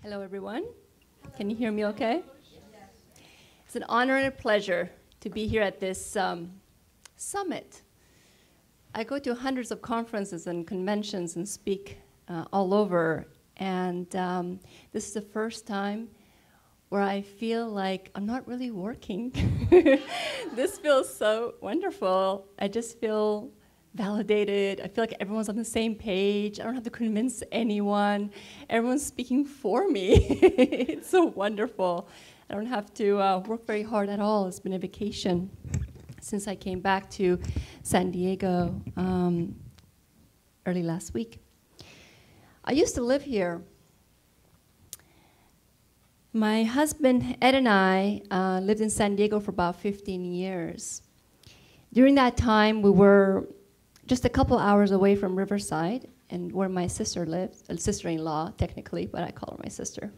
Hello, everyone. Can you hear me okay? It's an honor and a pleasure to be here at this summit. I go to hundreds of conferences and conventions and speak all over, and this is the first time where I feel like I'm not really working. This feels so wonderful. I just feel validated. I feel like everyone's on the same page. I don't have to convince anyone. Everyone's speaking for me. It's so wonderful. I don't have to work very hard at all. It's been a vacation since I came back to San Diego early last week. I used to live here. My husband, Ed, and I lived in San Diego for about 15 years. During that time, we were just a couple hours away from Riverside, and where my sister lives, a sister-in-law, technically, but I call her my sister,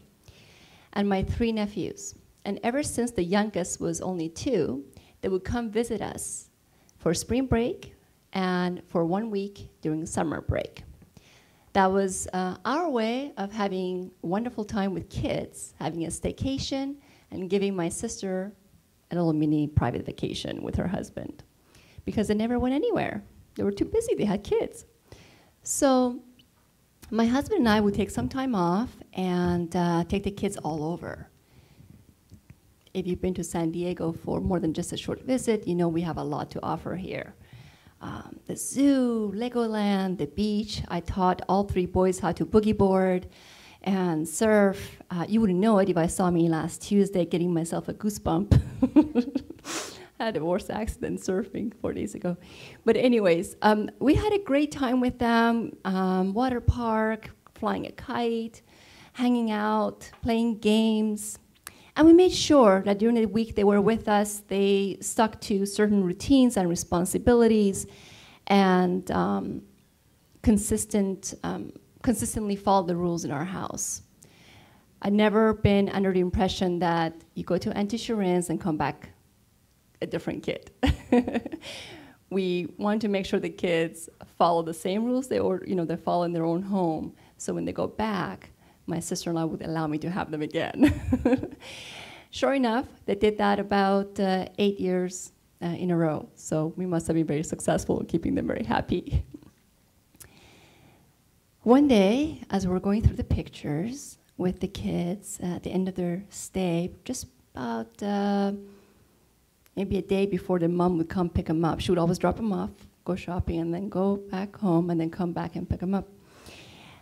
and my 3 nephews. And ever since the youngest was only 2, they would come visit us for spring break and for 1 week during summer break. That was our way of having a wonderful time with kids, having a staycation, and giving my sister a little mini private vacation with her husband, because they never went anywhere. They were too busy. They had kids. So my husband and I would take some time off and take the kids all over. If you've been to San Diego for more than just a short visit, you know we have a lot to offer here. The zoo, Legoland, the beach. I taught all 3 boys how to boogie board and surf. You wouldn't know it if I saw me last Tuesday getting myself a goosebump. I had a worse accident surfing 4 days ago. But anyways, we had a great time with them. Water park, flying a kite, hanging out, playing games. And we made sure that during the week they were with us, they stuck to certain routines and responsibilities and consistently followed the rules in our house. I'd never been under the impression that you go to Auntie Shirin's and come back a different kid. We want to make sure the kids follow the same rules they follow in their own home. So when they go back, my sister-in-law would allow me to have them again. Sure enough, they did that about 8 years in a row. So we must have been very successful in keeping them very happy. One day, as we were going through the pictures with the kids at the end of their stay, just about maybe a day before the mom would come pick them up. She would always drop them off, go shopping, and then go back home, and then come back and pick them up.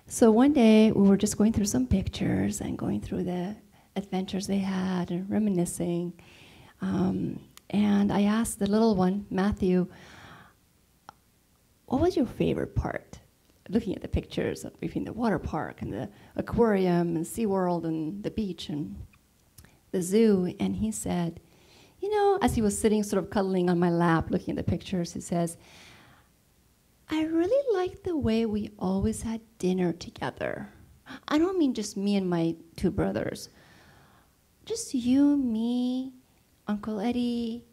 So one day, we were just going through some pictures and going through the adventures they had and reminiscing. And I asked the little one, Matthew, what was your favorite part? Looking at the pictures between the water park and the aquarium and SeaWorld and the beach and the zoo. And he said, you know, as he was sitting sort of cuddling on my lap looking at the pictures, he says, I really like the way we always had dinner together. I don't mean just me and my 2 brothers. Just you, me, Uncle Eddie,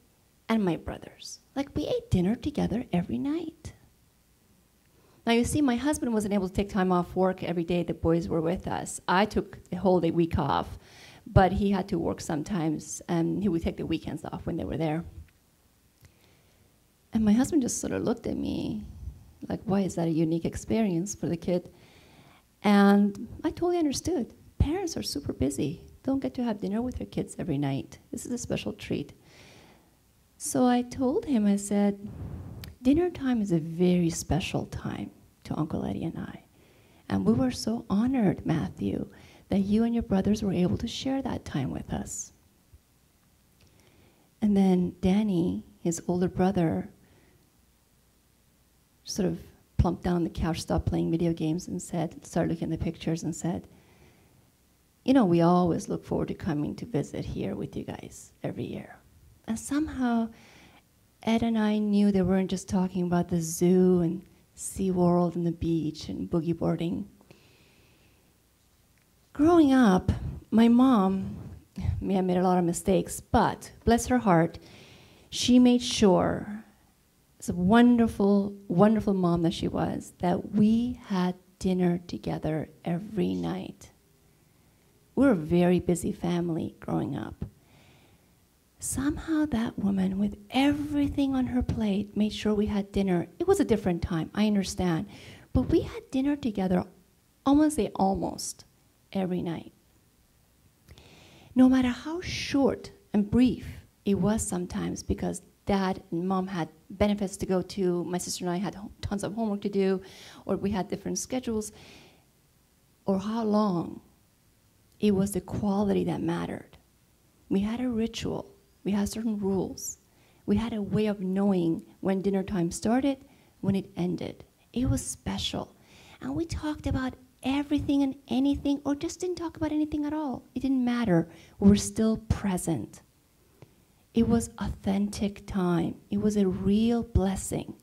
and my brothers. Like, we ate dinner together every night. Now, you see, my husband wasn't able to take time off work every day the boys were with us. I took the whole day week off. But he had to work sometimes, and he would take the weekends off when they were there. And my husband just sort of looked at me, like, why is that a unique experience for the kid? And I totally understood. Parents are super busy. Don't get to have dinner with their kids every night. This is a special treat. So I told him, I said, dinner time is a very special time to Uncle Eddie and I. And we were so honored, Matthew, that you and your brothers were able to share that time with us. And then Danny, his older brother, sort of plumped down on the couch, stopped playing video games, and started looking at the pictures and said, you know, we always look forward to coming to visit here with you guys every year. And somehow, Ed and I knew they weren't just talking about the zoo and SeaWorld and the beach and boogie boarding. Growing up, my mom may have made a lot of mistakes, but bless her heart, she made sure, as a wonderful, wonderful mom that she was, that we had dinner together every night. We were a very busy family growing up. Somehow that woman, with everything on her plate, made sure we had dinner. It was a different time, I understand. But we had dinner together almost every night. No matter how short and brief it was sometimes, because Dad and Mom had benefits to go to, my sister and I had tons of homework to do, or we had different schedules, or how long, it was the quality that mattered. We had a ritual. We had certain rules. We had a way of knowing when dinner time started, when it ended. It was special. And we talked about everything and anything, or just didn't talk about anything at all. It didn't matter. We were still present. It was authentic time. It was a real blessing.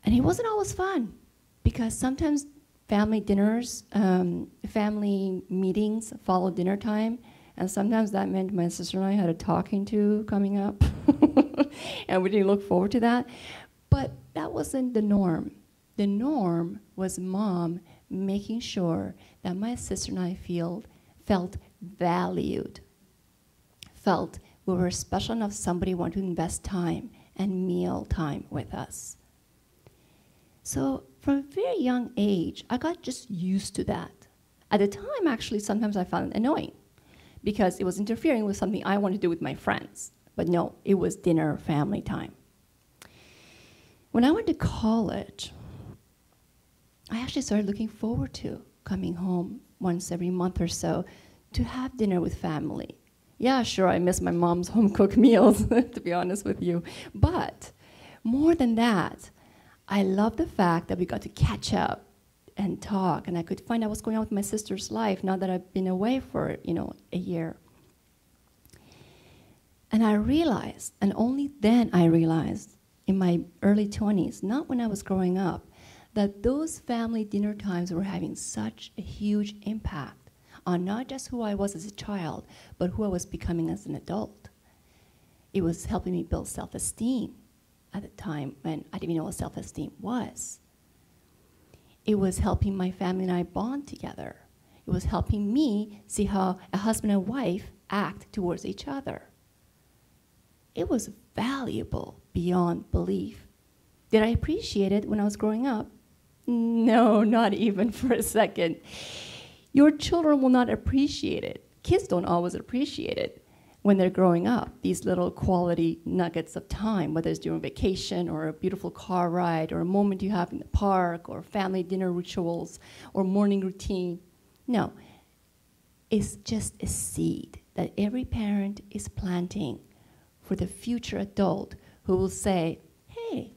And it wasn't always fun, because sometimes family dinners, family meetings followed dinner time, and sometimes that meant my sister and I had a talking to coming up, and we didn't look forward to that. But that wasn't the norm. The norm was Mom making sure that my sister and I felt valued, felt we were special enough somebody wanted to invest time and meal time with us. So from a very young age, I got just used to that. At the time, actually, sometimes I found it annoying, because it was interfering with something I wanted to do with my friends. But no, it was dinner, family time. When I went to college, I actually started looking forward to coming home once every month or so to have dinner with family. Yeah, sure, I miss my mom's home-cooked meals, to be honest with you. But more than that, I love the fact that we got to catch up and talk, and I could find out what's going on with my sister's life now that I've been away for, a year. And I realized, and only then I realized, in my early 20s, not when I was growing up, that those family dinner times were having such a huge impact on not just who I was as a child, but who I was becoming as an adult. It was helping me build self-esteem at the time when I didn't even know what self-esteem was. It was helping my family and I bond together. It was helping me see how a husband and wife act towards each other. It was valuable beyond belief. Did I appreciate it when I was growing up? No, not even for a second. Your children will not appreciate it. Kids don't always appreciate it when they're growing up, these little quality nuggets of time, whether it's during vacation or a beautiful car ride or a moment you have in the park or family dinner rituals or morning routine. No, it's just a seed that every parent is planting for the future adult who will say, hey,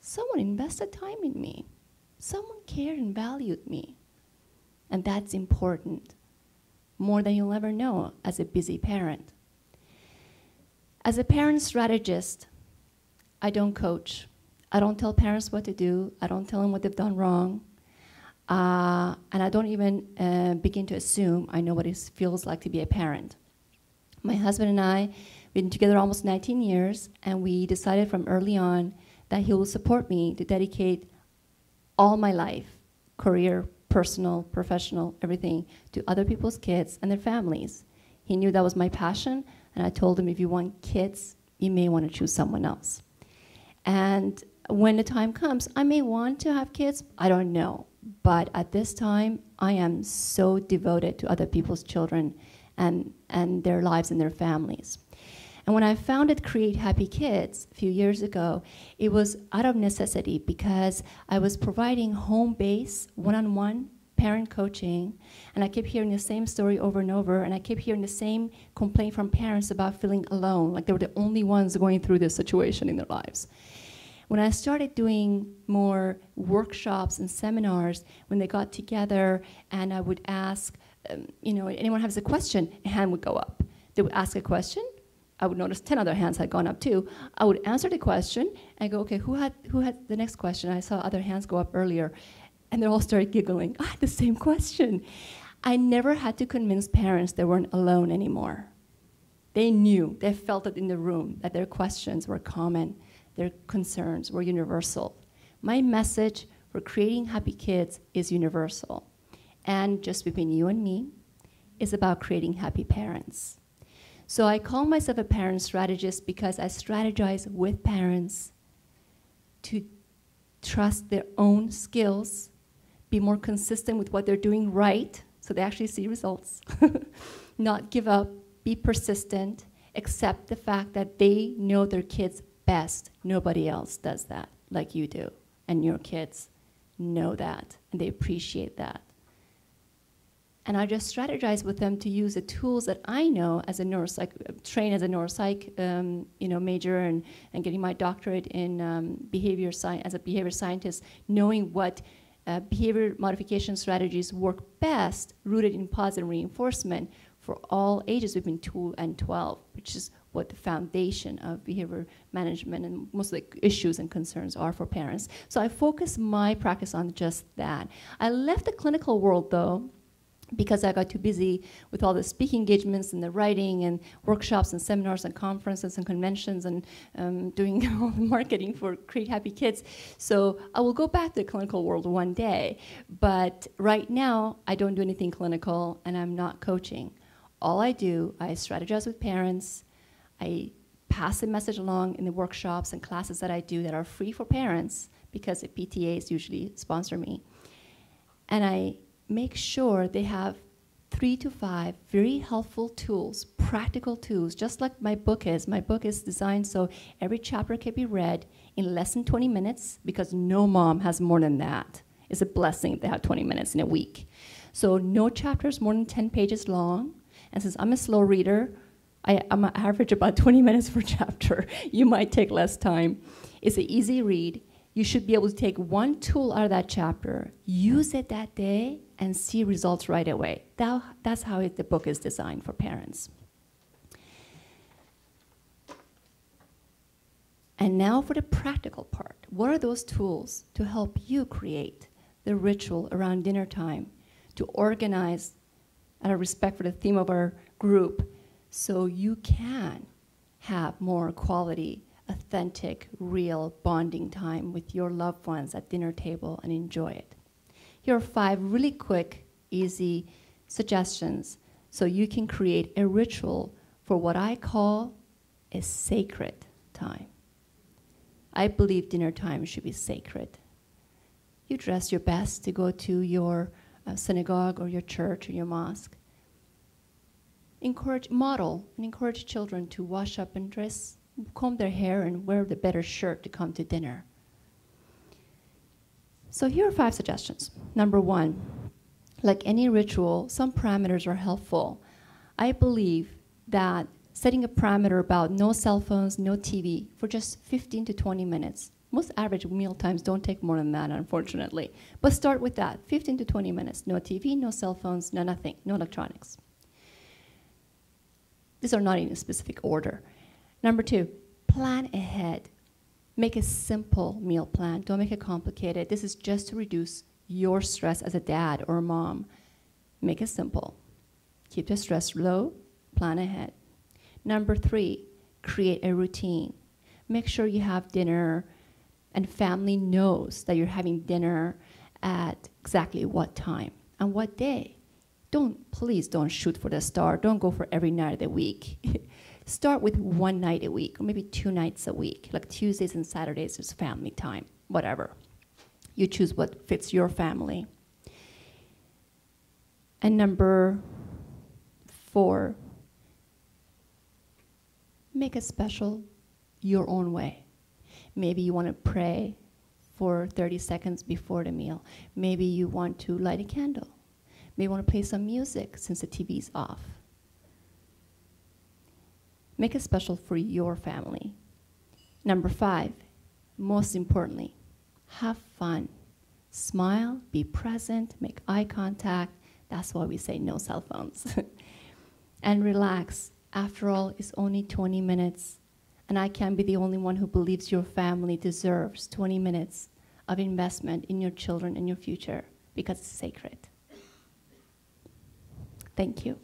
someone invested time in me. Someone cared and valued me. And that's important, more than you'll ever know as a busy parent. As a parent strategist, I don't coach. I don't tell parents what to do. I don't tell them what they've done wrong. And I don't even begin to assume I know what it feels like to be a parent. My husband and I have been together almost 19 years, and we decided from early on that he will support me to dedicate all my life, career, personal, professional, everything, to other people's kids and their families. He knew that was my passion, and I told him, if you want kids, you may want to choose someone else. And when the time comes, I may want to have kids, I don't know. But at this time, I am so devoted to other people's children and their lives and their families. And when I founded Create Happy Kids a few years ago, it was out of necessity because I was providing home-based, one-on-one parent coaching, and I kept hearing the same story over and over, and I kept hearing the same complaint from parents about feeling alone, like they were the only ones going through this situation in their lives. When I started doing more workshops and seminars, when they got together and I would ask, anyone has a question, a hand would go up. They would ask a question, I would notice 10 other hands had gone up too. I would answer the question and go, okay, who had the next question? I saw other hands go up earlier. And they all started giggling. I had the same question. I never had to convince parents they weren't alone anymore. They knew, they felt it in the room, that their questions were common, their concerns were universal. My message for creating happy kids is universal. and just between you and me, is about creating happy parents. So I call myself a parent strategist because I strategize with parents to trust their own skills, be more consistent with what they're doing right, so they actually see results, not give up, be persistent, accept the fact that they know their kids best. Nobody else does that like you do, and your kids know that, and they appreciate that. And I just strategize with them to use the tools that I know as a neuropsych, trained as a neuropsych major and getting my doctorate in behavior science as a behavior scientist, knowing what behavior modification strategies work best, rooted in positive reinforcement for all ages between 2 and 12, which is what the foundation of behavior management and most of the issues and concerns are for parents. So I focus my practice on just that. I left the clinical world, though, because I got too busy with all the speaking engagements and the writing and workshops and seminars and conferences and conventions and doing all the marketing for Create Happy Kids. So I will go back to the clinical world one day. But right now, I don't do anything clinical, and I'm not coaching. All I do, I strategize with parents. I pass the message along in the workshops and classes that I do that are free for parents, because the PTAs usually sponsor me. And I make sure they have 3 to 5 very helpful tools, practical tools, just like my book is. My book is designed so every chapter can be read in less than 20 minutes, because no mom has more than that. It's a blessing if they have 20 minutes in a week. So no chapter is more than 10 pages long. And since I'm a slow reader, I'm on average about 20 minutes per chapter. You might take less time. It's an easy read. You should be able to take one tool out of that chapter, use it that day, and see results right away. That's how the book is designed for parents. And now for the practical part. What are those tools to help you create the ritual around dinner time, to organize out of respect for the theme of our group, so you can have more quality, authentic, real bonding time with your loved ones at dinner table and enjoy it. Here are 5 really quick, easy suggestions so you can create a ritual for what I call a sacred time. I believe dinner time should be sacred. You dress your best to go to your synagogue or your church or your mosque. Model and encourage children to wash up and dress, comb their hair, and wear the better shirt to come to dinner. So here are 5 suggestions. Number 1, like any ritual, some parameters are helpful. I believe that setting a parameter about no cell phones, no TV for just 15 to 20 minutes. Most average meal times don't take more than that, unfortunately. But start with that, 15 to 20 minutes. No TV, no cell phones, no nothing, no electronics. These are not in a specific order. Number 2, plan ahead. Make a simple meal plan. Don't make it complicated. This is just to reduce your stress as a dad or a mom. Make it simple. Keep the stress low. Plan ahead. Number 3, create a routine. Make sure you have dinner and family knows that you're having dinner at exactly what time and what day. Please don't shoot for the star. Don't go for every night of the week. Start with 1 night a week, or maybe 2 nights a week. Like Tuesdays and Saturdays is family time, whatever. You choose what fits your family. And number 4, make it special your own way. Maybe you want to pray for 30 seconds before the meal. Maybe you want to light a candle. Maybe you want to play some music since the TV's off. Make it special for your family. Number 5, most importantly, have fun. Smile, be present, make eye contact. That's why we say no cell phones. And relax. After all, it's only 20 minutes. And I can't be the only one who believes your family deserves 20 minutes of investment in your children and your future, because it's sacred. Thank you.